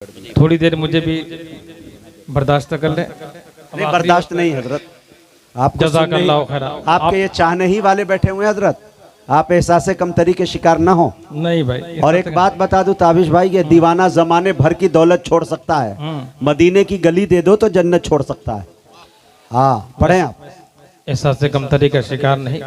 थोड़ी देर मुझे भी बर्दाश्त कर ले। नहीं, बर्दाश्त नहीं हजरत, आपको जज़ाकल्लाह खैर। आपके ये चाहने ही वाले बैठे हुए हैं हजरत, आप एहसास कमतरी के शिकार ना हो। नहीं भाई, और एक बात बता दूं ताबिश भाई, ये दीवाना जमाने भर की दौलत छोड़ सकता है, मदीने की गली दे दो तो जन्नत छोड़ सकता है। हाँ पढ़ें आप। एहसास कमतरी का शिकार नहीं।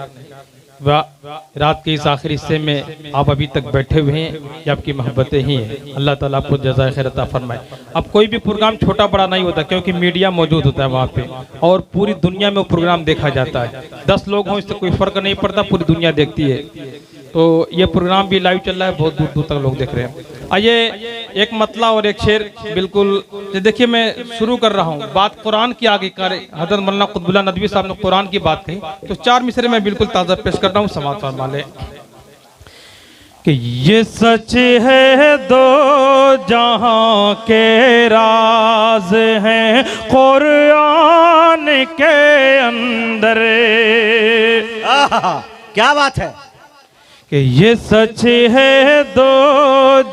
रात के इस आखिरी हिस्से में आप अभी तक बैठे हुए हैं, ये आपकी मोहब्बतें ही हैं। अल्लाह ताला आपको जज़ाए खैर अता फरमाए। अब कोई भी प्रोग्राम छोटा बड़ा नहीं होता, क्योंकि मीडिया मौजूद होता है वहाँ पे और पूरी दुनिया में वो प्रोग्राम देखा जाता है। 10 लोग हों इससे कोई फर्क नहीं पड़ता, पूरी दुनिया देखती है। तो ये प्रोग्राम भी लाइव चल रहा है, बहुत दूर दूर तक लोग देख रहे हैं। आइए एक मतला और एक शेर बिल्कुल देखिए, मैं शुरू कर रहा हूँ। बात कुरान की आगे कर, हज़रत मौलाना कुतुबुल्लाह नदवी साहब ने कुरान की बात कही, तो 4 मिसरे में बिल्कुल ताज़ा पेश कर रहा हूँ। समाज फरमा ले कि ये सच है दो जहां के राज हैं कुरान के अंदर। क्या बात है कि ये सच है दो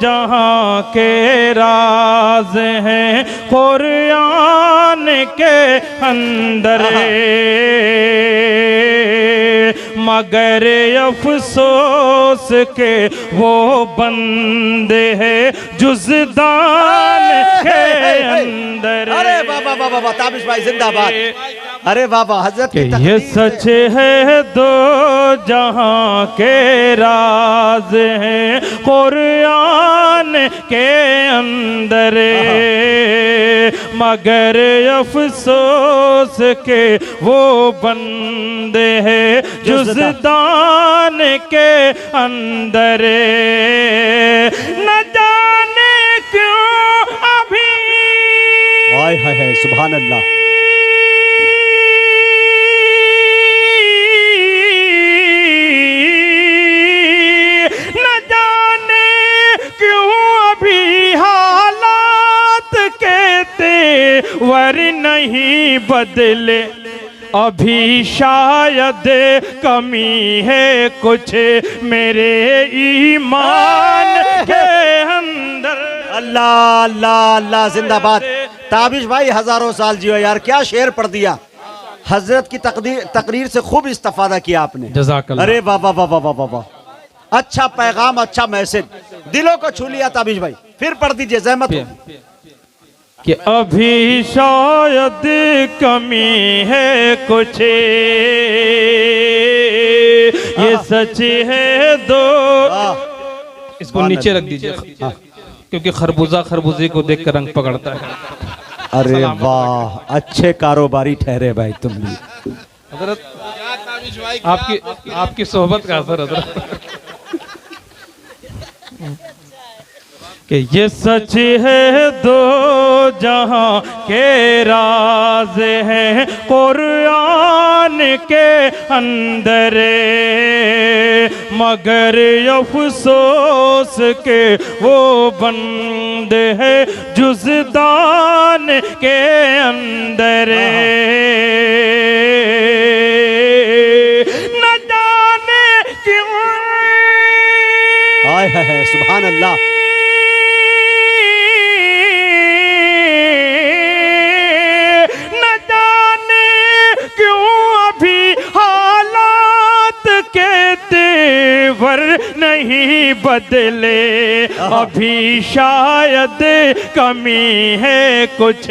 जहां के राज हैं कुरान के अंदर, मगर अफसोस के वो बंदे हैं जुज़दान के अंदर। अरे बाबा बाबा ताबिश भाई जिंदाबाद। अरे बाबा हजरत ये सच है दो जहां के राज हैं कुरान के अंदर, मगर अफसोस के वो बंदे हैं जुज़दान के अंदर। न जाने क्यों अभी हाय हाय हाय सुभान अल्लाह। वर नहीं बदले अभी शायद कमी है कुछ मेरे ईमान के अंदर। अल्लाह अल्लाह अल्लाह जिंदाबाद। ताबिश भाई हजारों साल जियो यार, क्या शेर पढ़ दिया। हजरत की तकरीर से खूब इस्तेफादा किया आपने। जज़ाकल्लाह। अरे वाह वाह वाह वाह वाह, अच्छा पैगाम, अच्छा मैसेज, दिलों को छू लिया। ताबिश भाई फिर पढ़ दीजिए जहमत हो। कि अभी शायद कमी है कुछ, ये सच है दो। इसको नीचे रख दीजिए क्योंकि खरबूजा खरबूजे को देखकर रंग पकड़ता है। अरे वाह, अच्छे कारोबारी ठहरे भाई तुम भी। हज़रत आपकी सोहबत का असर हज़रत। कि ये सच है दो जहां के राज हैं कुरान के अंदर, मगर अफसोस के वो बंदे हैं जुज़दान के अंदर। न जाने क्यों हाय हाय सुभान अल्लाह। वर नहीं बदले अभी शायद कमी है कुछ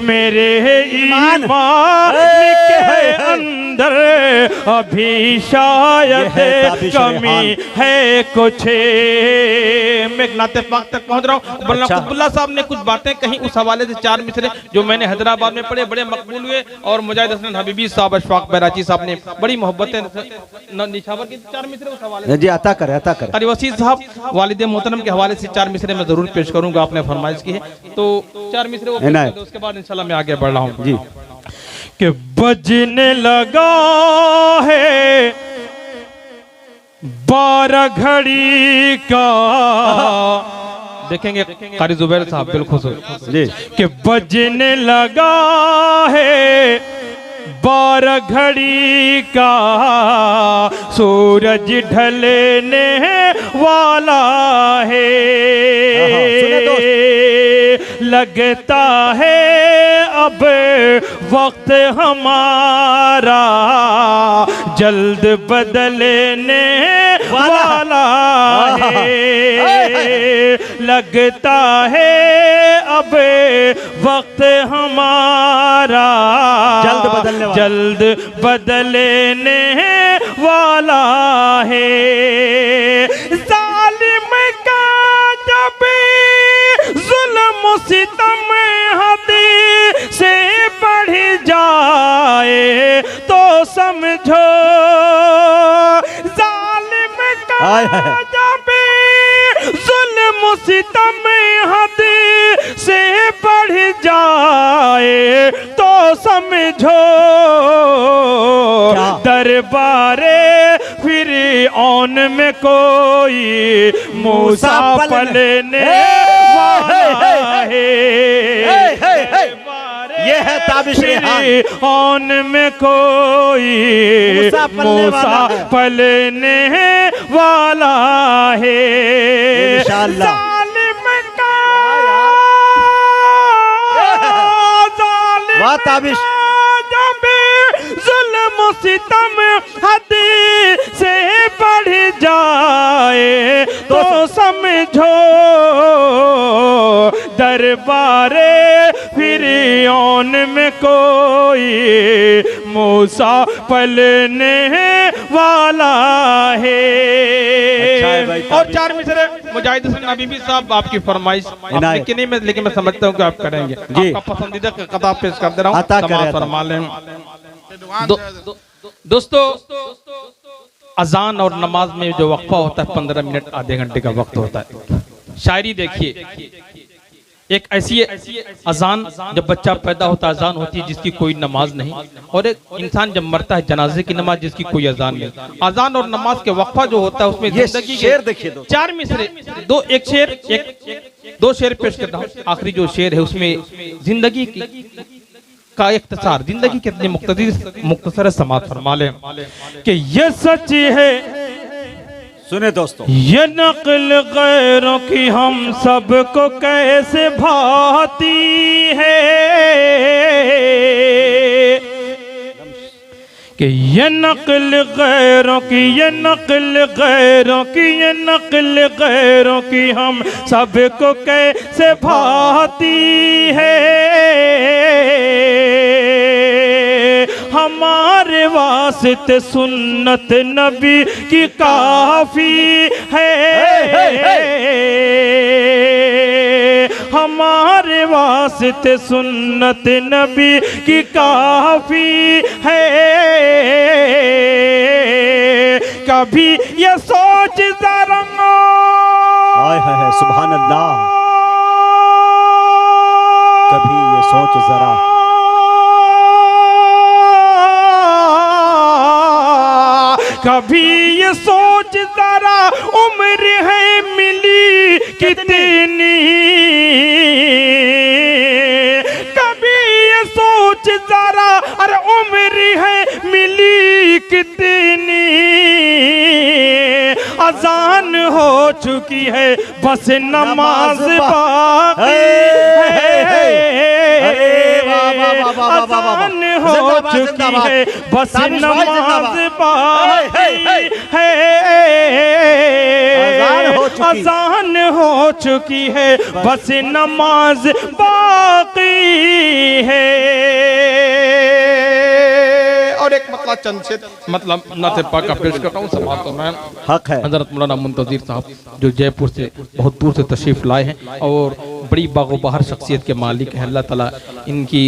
मेरे ईमान के अंदर, अभी शायद कमी है कुछ। मैं नाते पाक तक पहुंच रहा हूँ। मौलाना कुतुबुल्लाह साहब ने कुछ बातें कही, उस हवाले से 4 मिसरे जो मैंने हैदराबाद में पढ़े बड़े मकबूल हुए। और मुजाहिद हसन हबीबी साहब, अशफाक बैराची साहब ने बड़ी मोहब्बतें निछावर की 4 मिसरे उस हवाले जी अता करे अता करे। कारी वसीम साहब वालिद मोहतरम के हवाले से 4 मिसरे मैं जरूर पेश करूंगा, आपने फरमाइश की है तो 4 मिसरे वो पेश कर दो, उसके बाद इंशाल्लाह मैं आगे बढ़ रहा हूँ जी। कि बजने लगा है 12 घड़ी का, देखेंगे कारी जुबैर साहब बिल्कुल जी। कि बजने लगा है बारह घड़ी का सूरज ढलने वाला है, लगता है अब वक्त हमारा जल्द बदलने वाला है, लगता है अब वक्त हमारा जल्द बदलने वाला है। जालिम का जब जुल्म सितम हद से बढ़ जाए तो समझो, जालिम का जब जुल्म सितम हद से बढ़ जाए तो समझो, दरबारे फिरऔन में कोई मूसा पलने वाला है। ये है ताबिश फिरऔन में कोई मूसा पलने वाला है। इंशाअल्लाह वाह ताबिश, जब जुल्म सितम हद से बढ़ जाए तो समझो, दरबारे फिरऔन में कोई मूसा पलने वाला है। और 4 मिसरे मुजाहिद हसन हबीबी साहब आपकी फरमाइश आपने की नहीं, मैं लेकिन मैं समझता हूँ कि आप करेंगे। आपका पसंदीदा कताब पेश कर दे रहा हूँ, समाअत फरमा लें। दोस्तों, अजान और नमाज में जो वक्फा होता है 15 मिनट आधे घंटे का वक्त होता है। शायरी देखिए, एक ऐसी अजान जब बच्चा पैदा होता है अजान होती है जिसकी कोई नमाज नहीं, और एक इंसान जब मरता है जनाजे की नमाज जिसकी कोई अजान नहीं। अजान और नमाज के वक्फा जो होता है उसमें जिंदगी शेर देखिए, 4 मिसरे, दो शेर पेश करता हूँ। आखिरी जो शेर है उसमें जिंदगी का इख्तिसार, जिंदगी कितनी मुख्तसर समाअत फरमा लें कि ये सच है। सुने दोस्तों, ये नक्ल गैरों की हम सबको कैसे भाती है कि ये नक्ल गैरों की, ये नक्ल गैरों की, ये नक्ल गैरों की हम सबको कैसे भाती है। हमारे वास्ते सुन्नत नबी की काफी है, हमारे वास्ते सुन्नत नबी की काफी है। कभी ये सोच जरा, हाय सुभान अल्लाह, कभी ये सोच जरा, कभी ये सोच जरा उम्र है मिली कितनी, कभी ये सोच जरा अरे उम्र है मिली कितनी। अजान हो चुकी है बस नमाज बाकी है, अजान हो चुकी है बस नमाज बाकी है, अजान हो चुकी है बस नमाज बाकी है। और एक मतलब चंद से मतलब नाते पाक का पेश करता हूँ समाअत में। हक है हजरत मौलाना मुंतज़िर साहब जो जयपुर से बहुत दूर से तशरीफ लाए हैं और बड़ी बागो बहार शख्सियत के मालिक हैं। अल्लाह ताला इनकी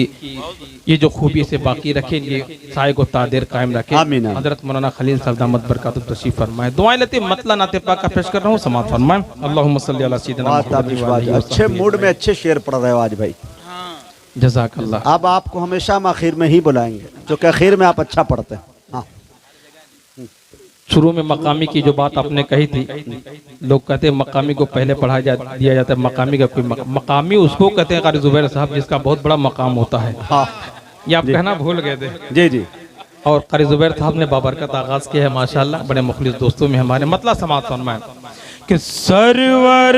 ये जो खूबी से बाकी रखे, इनके साए को तादेर कायम रखे। हजरत मौलाना खलील साहब दामद बरकातुहू तशरीफ फरमाए। दुआएं लेते मतला नाते पाक का पेश कर रहा हूँ, समाअत फरमाए। अल्लाहुम्मा सल्ली अला सय्यिदिना मुहम्मद। अच्छे मूड में अच्छे शेर पढ़ रहे हो आज भाई, जज़ाकल्लाह। अब आपको हमेशा हम आखिर में ही बुलाएंगे क्योंकि आखिर में आप अच्छा पढ़ते हैं। हाँ, शुरू में मकामी की जो बात आपने कही थी, लोग कहते हैं मकामी को पहले पढ़ाया दिया जाता है। मकामी का कोई मकामी उसको कहते हैं कारी जुबैर साहब जिसका बहुत बड़ा मकाम होता है। हाँ, ये आप कहना भूल गए थे। जी जी। और कारी जुबैर साहब ने बाबरकत आगाज किया है माशाल्लाह, बड़े मुखलिस दोस्तों में हमारे। मतलब समाज फरमाएं कि सरवर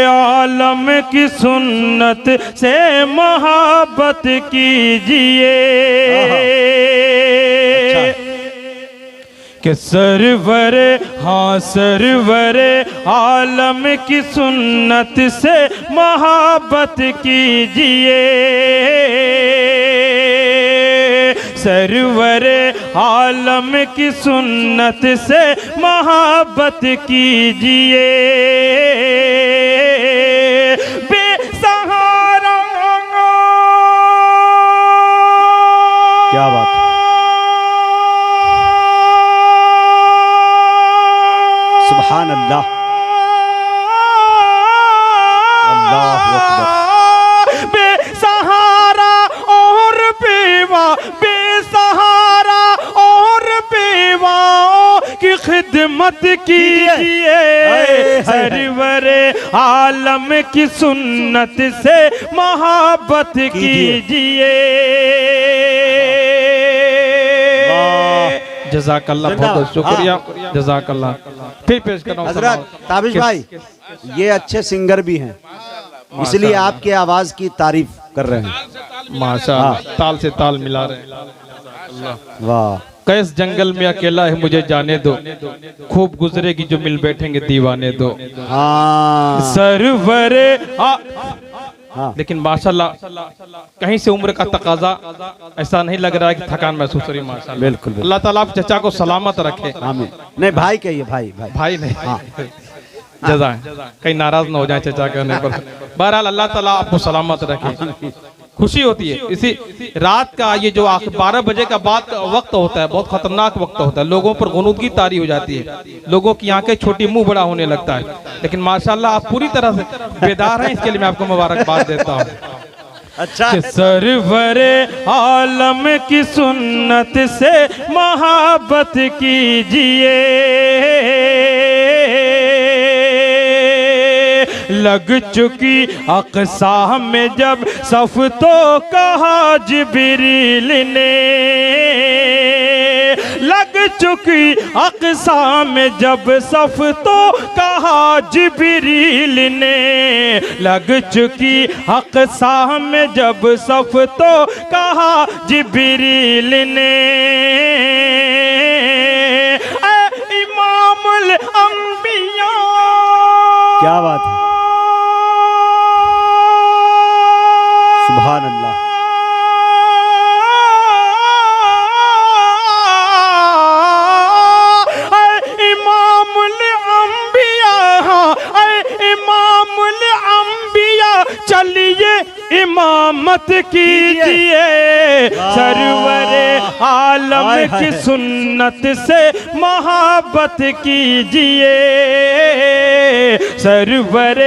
आलम की सुन्नत से मोहब्बत कीजिए, कि सरवर, हाँ सरवर आलम की सुन्नत से मोहब्बत कीजिए, सरवर आलम की सुन्नत से मोहब्बत कीजिए, बेसहारा। क्या बात है, सुभान अल्लाह, अल्लाहु अकबर। बेसहारा और बेवा, बेसहारा और बेवाओं की खिदमत कीजिए, सरवर आलम की सुन्नत से मोहब्बत कीजिए। जज़ाकल्लाह, बहुत बहुत शुक्रिया, जज़ाकल्लाह। फिर पेश कर रहा हूं हजरत ताबिश भाई, ये अच्छे सिंगर भी हैं, इसलिए आपकी आवाज की तारीफ कर रहे हैं। माशाअल्लाह, ताल से ताल मिला रहे हैं। वाह। कैस जंगल में अकेला है मुझे जाने दो, खूब गुजरेगी जो मिल बैठेंगे दीवाने दो। हाँ सरवर हाँ। लेकिन माशाल्लाह कहीं से उम्र का तकाजा ऐसा नहीं लग रहा है कि थकान महसूस हो रही है माशाल्लाह। बिल्कुल अल्लाह ताला आप चचा को सलामत रखे। आमीन। नहीं भाई कहिए, भाई भाई भाई नहीं, जज़ा कहीं नाराज ना हो जाए चचा कहने पर। बहरहाल अल्लाह ताला आपको सलामत रखे। खुशी होती है इसी रात का, ये जो 12 बजे का बाद वक्त होता है, बहुत खतरनाक वक्त होता है। लोगों पर गुनूदगी तारी हो जाती है, लोगों की आंखें छोटी मुंह बड़ा होने लगता है। लेकिन माशाल्लाह आप पूरी तरह से बेदार हैं, इसके लिए मैं आपको मुबारकबाद देता हूँ। अच्छा, सरवर आलम की सुन्नत से मोहब्बत कीजिए, लग चुकी अक़सा में जब सफ तो कहा जिब्रील ने, लग चुकी अक़सा में जब सफ तो कहा जिब्रील ने, लग चुकी अक़सा में जब सफ तो कहा जिब्रील ने, ऐ इमामुल अंबिया। क्या बात है, सुभान अल्लाह। इमामुल अंबिया, इमामुल अंबिया, चलिए इमामत कीजिए, सरवर आलम की सुन्नत से मोहब्बत कीजिए, सरवर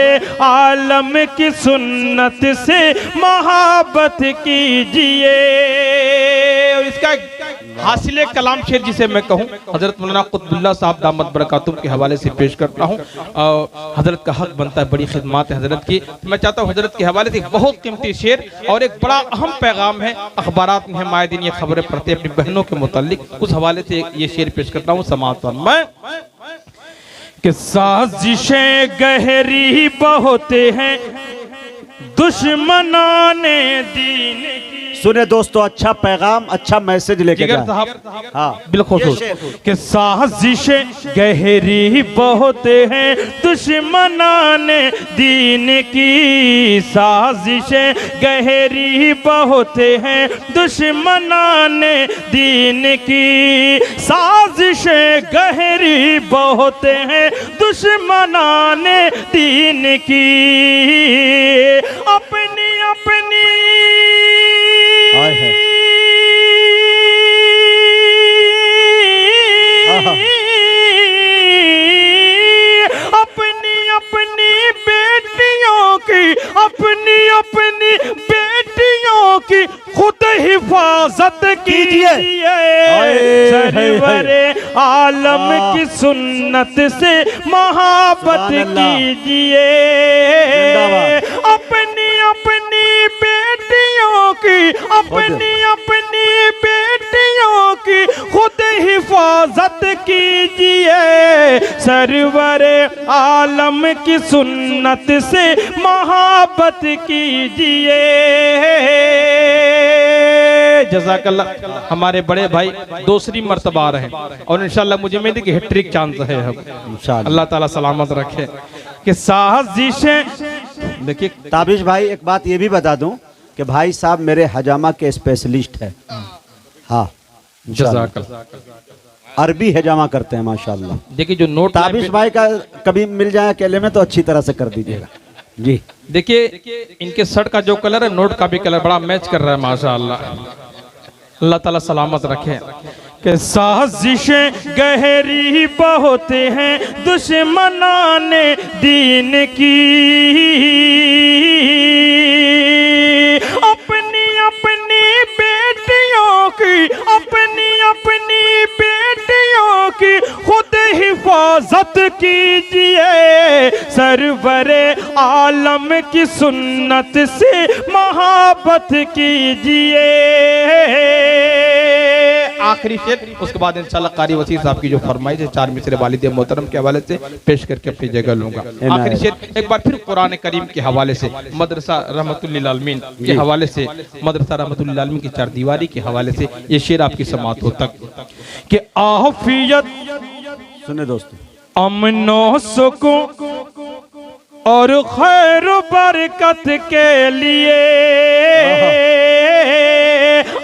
आलम की सुन्नत से मोहब्बत कीजिए। और इसका हासिले कलाम शेर जिसे मैं कहूँ हजरत मौलाना कुतुबुल्लाह साहब दामत बरकातुहू के हवाले से पेश करता हूँ। हजरत का हक बनता है, बड़ी खिदमत है हजरत की। मैं चाहता हूँ हजरत के हवाले से बहुत कीमती शेर और एक बड़ा अहम पैगाम है। अखबारात में माए दिन ये खबरें पढ़ते अपनी बहनों के मुतालिक, उस हवाले से ये शेर पेश करता हूँ। समाअत फरमाएं कि साजिशें गहरी बहुत हैं दुश्मनाने दीन की। सुने दोस्तों, अच्छा पैगाम, अच्छा मैसेज लेके जिगर जाए। साहब हाँ बिलखुसूस कि साजिशें गहरी बहुत हैं दुश्मनाने दीन की, साजिशें गहरी बहुत हैं दुश्मनाने दीन की, साजिशें गहरी बहुत हैं दुश्मनाने दीन की, अपनी अपनी आए हैं। अपनी अपनी बेटियों की, अपनी अपनी बेटियों की खुद हिफाजत कीजिए, सरवर आलम की सुन्नत से मोहब्बत कीजिए, अपनी अपनी बेटियों की, अपनी अपनी हिफाजत कीजिए, सरवर आलम की सुन्नत से मोहब्बत कीजिए। जज़ाकल्लाह। हमारे बड़े भाई दूसरी मर्तबा आ रहे हैं और इंशाल्लाह मुझे उम्मीद है कि हैट्रिक चांस है। अल्लाह ताला सलामत रखे कि साजिशें। देखिए ताबिश भाई, एक बात ये भी बता दूं कि भाई साहब मेरे हजामा के स्पेशलिस्ट है। हाँ, जज़ाकल्लाह। अरबी हजामा करते हैं माशाल्लाह। देखिए जो नोट ताबिश भाई का कभी मिल जाए अकेले में तो अच्छी तरह से कर दीजिएगा जी। देखिए इनके शर्ट का जो कलर है नोट का भी कलर बड़ा मैच कर रहा है माशाअल्लाह। अल्लाह ताला सलामत रखे कि साजिशें गहरी बहुत हैं दुश्मनाने दीन की, अपनी अपनी बेटियों की, अपनी अपनी बेटियों की खुद हिफाजत कीजिए, सरवरे आलम की सुन्नत से मोहब्बत कीजिए। आखिरी शेर, उसके बाद इंशाल्लाह कारी वसीर साहब की जो फरमाइश है 4 मिसरे वालिद मोहतरम के हवाले से पेश करके अपनी जगह लूंगा। आखिरी शेर एक बार फिर कुरान करीम के हवाले से, मदरसा रहमतुल लिल आलमीन के हवाले से, मदरसा रहमतुल लिल आलमीन की 4 दीवारी के हवाले से ये शेर आपकी समात हो तक कि आफियत सुने दोस्तों, अमनो सुकून और खैर बरकत के लिए,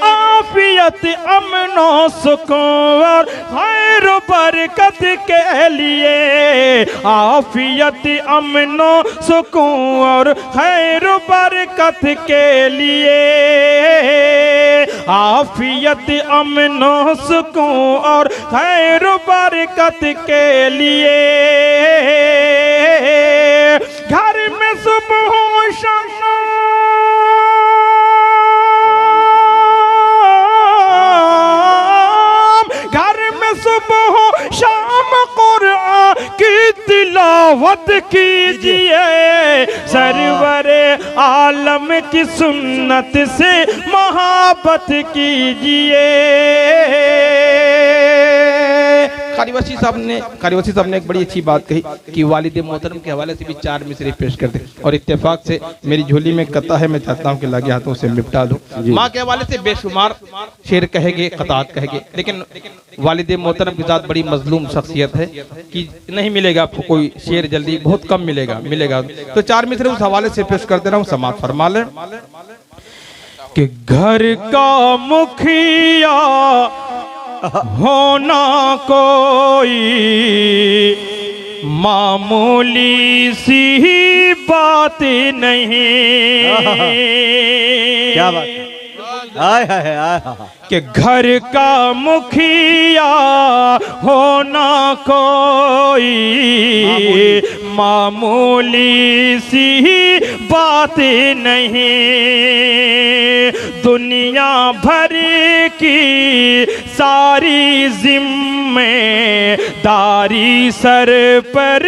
आफियत अमनो सुकून और खैर बरकत के लिए, आफियत अमनो सुकून और खैर बरकत के लिए, आफियत अमनो सुकून और खैर बरकत के लिए, घर में सुबह शाम, घर में सुबह शाम कुरान की तिलावत कीजिए, सरवरे आलम की सुन्नत से मोहब्बत कीजिए। कारी वसीर साहब ने एक बड़ी अच्छी बात कही कि वालिद मोहतरम के हवाले से भी 4 मिसरे पेश कर दे, और इत्तेफाक से मेरी झोली में कता है, मैं चाहता हूं कि लागे हाथों से निपटा दूं। माँ के हवाले से बेशुमार शेर कहेंगे, कतात कहेंगे, लेकिन वालिद मोहतरम की जात बड़ी मजलूम शख्सियत है कि नहीं मिलेगा आपको कोई शेर जल्दी, बहुत कम मिलेगा। तो 4 मिसरे उस हवाले से पेश कर दे रहा हूँ, समात फरमा लें कि घर का मुखिया होना कोई मामूली सी बात नहीं। क्या बात है, आय हाय आय कि घर का मुखिया होना कोई मामूली सी बात नहीं, दुनिया भर की सारी जिम्मेदारी सर पर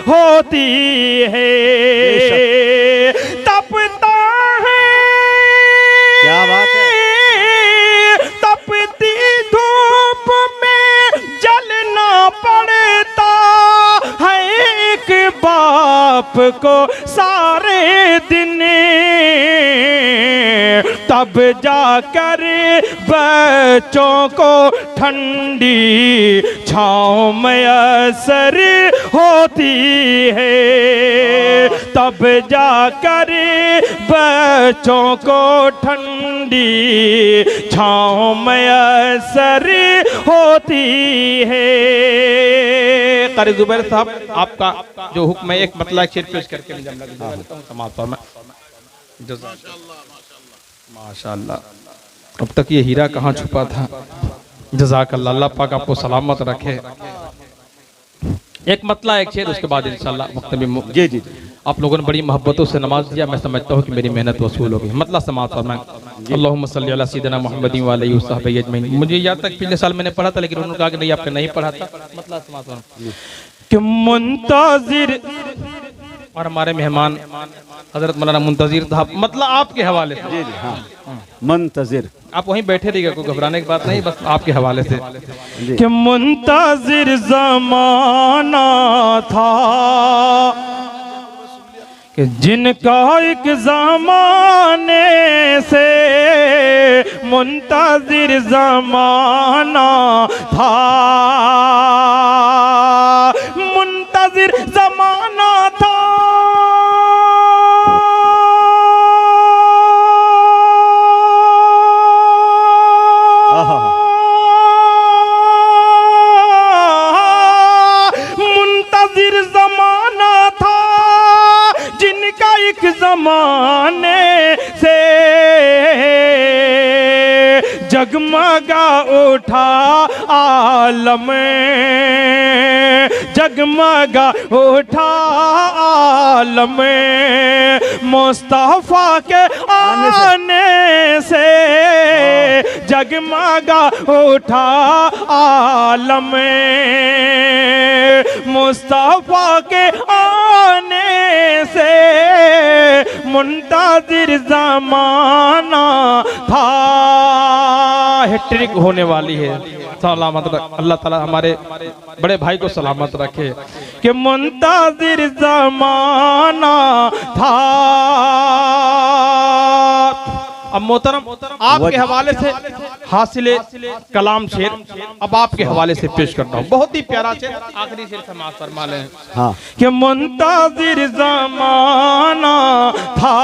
होती है, तपता है, क्या बात है, तपती धूप में जलना पड़ता है एक बाप को सारे दिन, तब जाकर बच्चों को ठंडी छाँव मैसर होती है, तब जाकर बच्चों को ठंडी छाँव मैसर होती है। कारी जुबैर साहब, आपका जो हुक्म है एक मतलब शेर पेश करके समाप्त फरमाएं। माशाअल्लाह, अब तक ये हीरा कहाँ छुपा था। जज़ाकल्लाह, अल्लाह पाक आपको सलामत रखे। एक मतला एक शेर, उसके बाद इंशाअल्लाह वक्त में जी जी आप लोगों ने बड़ी मोहब्बतों से नमाज दिया, मैं समझता हूँ कि मेरी मेहनत वसूल होगी। मतलब समाअत फरमाएं, अल्लाहुम्मा सल्ली अला सय्यिदिना मुहम्मदिन व आलिहि वसहबिहि अजमईन। मुझे याद तक पिछले साल मैंने पढ़ा था, लेकिन उन्होंने कहा कि नहीं आपने नहीं पढ़ा था। मतलब समाअत फरमाएं कि मुंतजिर, और हमारे मेहमान हजरत मौलाना मुंतजिर साहब, मतलब आपके हवाले से। जी जी हाँ, मुंतजिर आप वहीं बैठे रहिएगा, कोई घबराने की बात नहीं, बस आपके हवाले से जी। कि मुंतजिर जमाना था कि जिनका एक जमाने से मुंतजिर जमाना था, मुंतजिर जमाना था। मुंतजिर जमाना था जिनका एक जमाने से जगमगा उठा आलम, जगमगा उठा आलम, मुस्तफा के आने से जगमगा उठा आलम, मुस्तफा के आने से मुंतजिर जमाना था। हैट्रिक होने वाली है, सलामत अल्लाह ताला हमारे बड़े भाई को सलामत रखे कि मुंतजिर जमाना था। अब मोहतरम आपके हवाले से हासिले कलाम शेर अब आपके हवाले से पेश करता हूँ, बहुत ही प्यारा शेर, आखिरी शेर समाज फरमा लें। हाँ। कि मुंतजिर जमाना था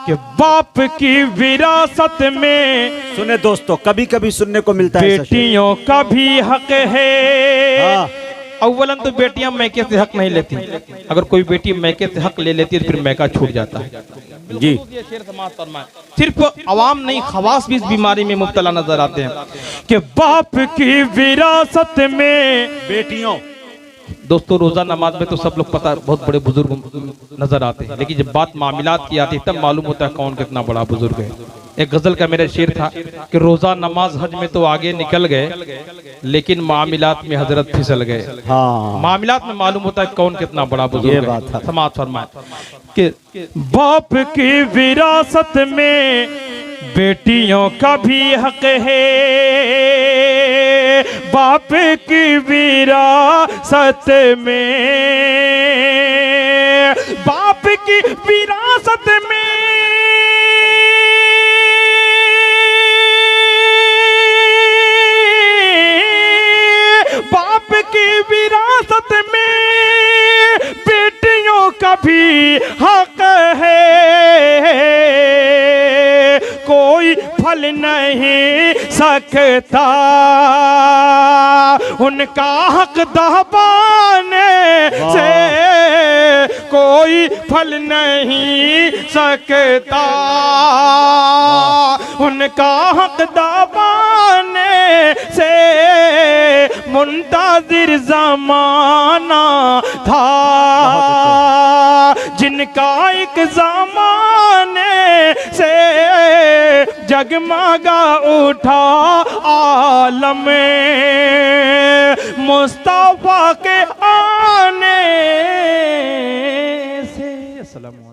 कि बाप की विरासत में सुने दोस्तों, कभी कभी सुनने को मिलता है बेटियों का भी हक है। हाँ। अव्वलन तो बेटियां मैके से हक नहीं लेती, अगर कोई बेटी मैके से हक ले लेती है तो फिर मैका छूट जाता है। जी। ये शेर समाज फरमाए, सिर्फ अवाम नहीं खवास भी इस बीमारी में मुब्तला नजर आते हैं कि बाप की विरासत में बेटियों। दोस्तों रोजा नमाज में तो सब लोग पता बहुत बड़े बुजुर्ग नजर आते हैं, लेकिन जब बात मामिलात की आती है तब मालूम होता है कौन कितना बड़ा बुजुर्ग है। एक गजल का मेरा शेर था कि रोजा नमाज हज में तो आगे निकल गए, लेकिन मामिलात में हजरत फिसल गए। हाँ। मामिलात में मालूम होता है कौन कितना बड़ा बुजुर्ग ये है। बात है। समाज फरमाए कि बाप की विरासत में बेटियों का भी हक है, बाप की विरासत में, बाप की विरासत में बाप की विरासत में बेटियों का भी हक है, कोई फल नहीं सकता उनका हक दबाने से, कोई फल नहीं सकता उनका हक दबाने से। मुंतजिर जमाना था जिनका एक जमाने से जगमगा उठा आलम, मुस्तफा के आने से। अस्सलाम वालेकुम।